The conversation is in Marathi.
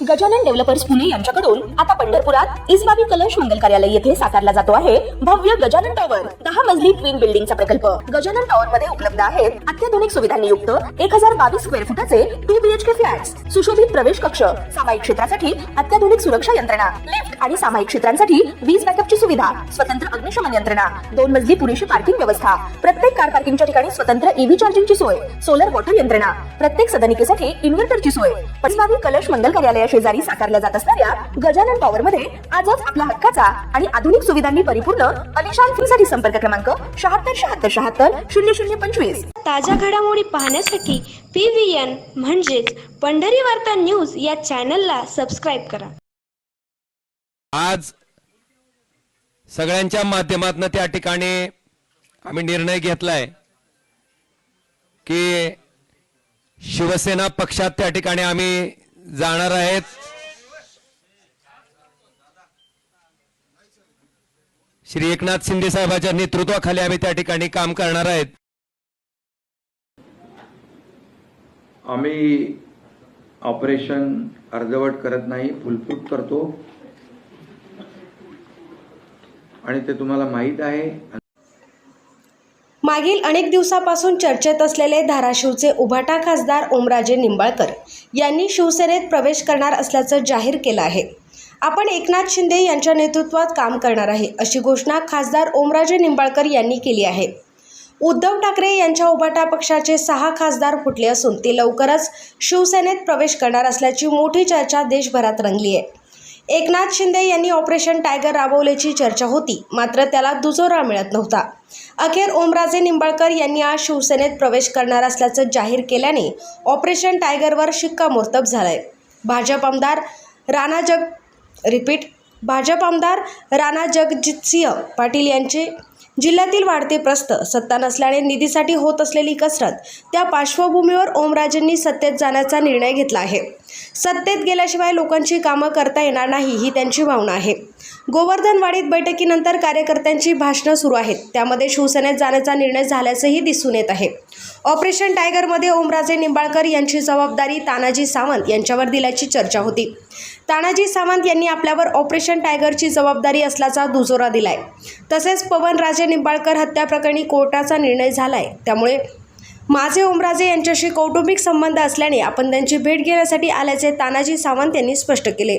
गजानन डेव्हलपर्स पुणे यांच्याकडून आता पंढरपुरात इसबाबी कलश मंगल कार्यालय येथे साकारला जातो आहे भव्य गजानन टॉवर 10 मजली ट्विन बिल्डिंगचा प्रकल्प। गजानन टॉवर मध्ये उपलब्ध आहेत अत्याधुनिक सुविधांनी युक्त 1022 स्क्वेअर फुटाचे 2 BHK फ्लॅट्स, सुशोभित प्रवेश कक्ष, सामायिक क्षेत्रासाठी अत्याधुनिक सुरक्षा यंत्रणा, लिफ्ट आणि सामायिक क्षेत्रांसाठी वीज बॅकअपची सुविधा, स्वतंत्र अग्निशमन यंत्रणा, 2 मजली पुरेशी पार्किंग व्यवस्था, प्रत्येक कार पार्किंगच्या ठिकाणी स्वतंत्र EV चार्जिंगची सोय, सोलर वॉटर यंत्रणा, प्रत्येक सदनिकेसाठी इन्व्हर्टरची सोय। इसबाबी कलश मंगल कार्यालय शेजारी साकारल्या जात असणाऱ्या गजानन टॉवर मध्ये आजच आपला हक्काचा आणि आधुनिक सुविधांनी परिपूर्ण अलिशान फ्रीसाठी संपर्क क्रमांक 7677700025। ताज्या घडामोडी पाहण्यासाठी PVN म्हणजेच पंढरी वार्ता न्यूज या चॅनलला सबस्क्राइब करा। आज सगळ्यांच्या माध्यमातून त्या ठिकाणी आम्ही निर्णय घेतलाय की शिवसेना पक्षात त्या ठिकाणी आम्ही जाणार आहेत। श्री एकनाथ शिंदे साहेबांच्या नेतृत्वाखाली आम्ही त्या ठिकाणी काम करणार आहेत। आम्ही ऑपरेशन अर्धवट करत नाही, फुलफूट करतो आणि ते तुम्हाला माहीत आहे। मागील अनेक दिवसापासून चर्चेत असलेले धाराशिवचे उभाटा खासदार ओमराजे निंबाळकर यांनी शिवसेनेत प्रवेश करणार असल्याचं जाहीर केलं आहे। आपण एकनाथ शिंदे यांच्या नेतृत्वात काम करणार आहे अशी घोषणा खासदार ओमराजे निंबाळकर यांनी केली आहे। उद्धव ठाकरे यांच्या उभाटा पक्षाचे 6 खासदार फुटले असून ते लवकरच शिवसेनेत प्रवेश करणार असल्याची मोठी चर्चा देशभरात रंगली आहे। एकनाथ शिंदे यांनी ऑपरेशन टायगर राबवल्याची चर्चा होती, मात्र त्याला दुजोरा मिळत नव्हता। अखेर ओमराजे निंबाळकर यांनी आज शिवसेनेत प्रवेश करणार असल्याचं जाहीर केल्याने ऑपरेशन टायगरवर शिक्कामोर्तब झालंय। भाजप आमदार राणा जगजितसिंह पाटील यांचे जिल्ह्यातील वाढते प्रस्थ, सत्ता नसल्याने निधीसाठी होत असलेली कसरत, त्या पार्श्वभूमीवर ओमराजेंनी सत्तेत जाण्याचा निर्णय घेतला आहे। सत्तेत गेल्याशिवाय लोकांची कामं करता येणार नाही ही त्यांची भावना आहे। गोवर्धनवाडीत बैठकीनंतर कार्यकर्त्यांची भाषणं सुरू आहेत, त्यामध्ये शिवसेनेत जाण्याचा निर्णय झाल्याचंही दिसून येत आहे। ऑपरेशन टायगरमध्ये ओमराजे निंबाळकर यांची जबाबदारी तानाजी सावंत यांच्यावर दिल्याची चर्चा होती। तानाजी सावंत यांनी आपल्यावर ऑपरेशन टायगरची जबाबदारी असल्याचा दुजोरा दिलाय। तसेच पवनराजे निंबाळकर हत्या प्रकरणी कोर्टाचा निर्णय झालाय, त्यामुळे माझे ओमराजे यांच्याशी कौटुंबिक संबंध असल्याने आपण त्यांची भेट घेण्यासाठी आल्याचे तानाजी सावंत यांनी स्पष्ट केले।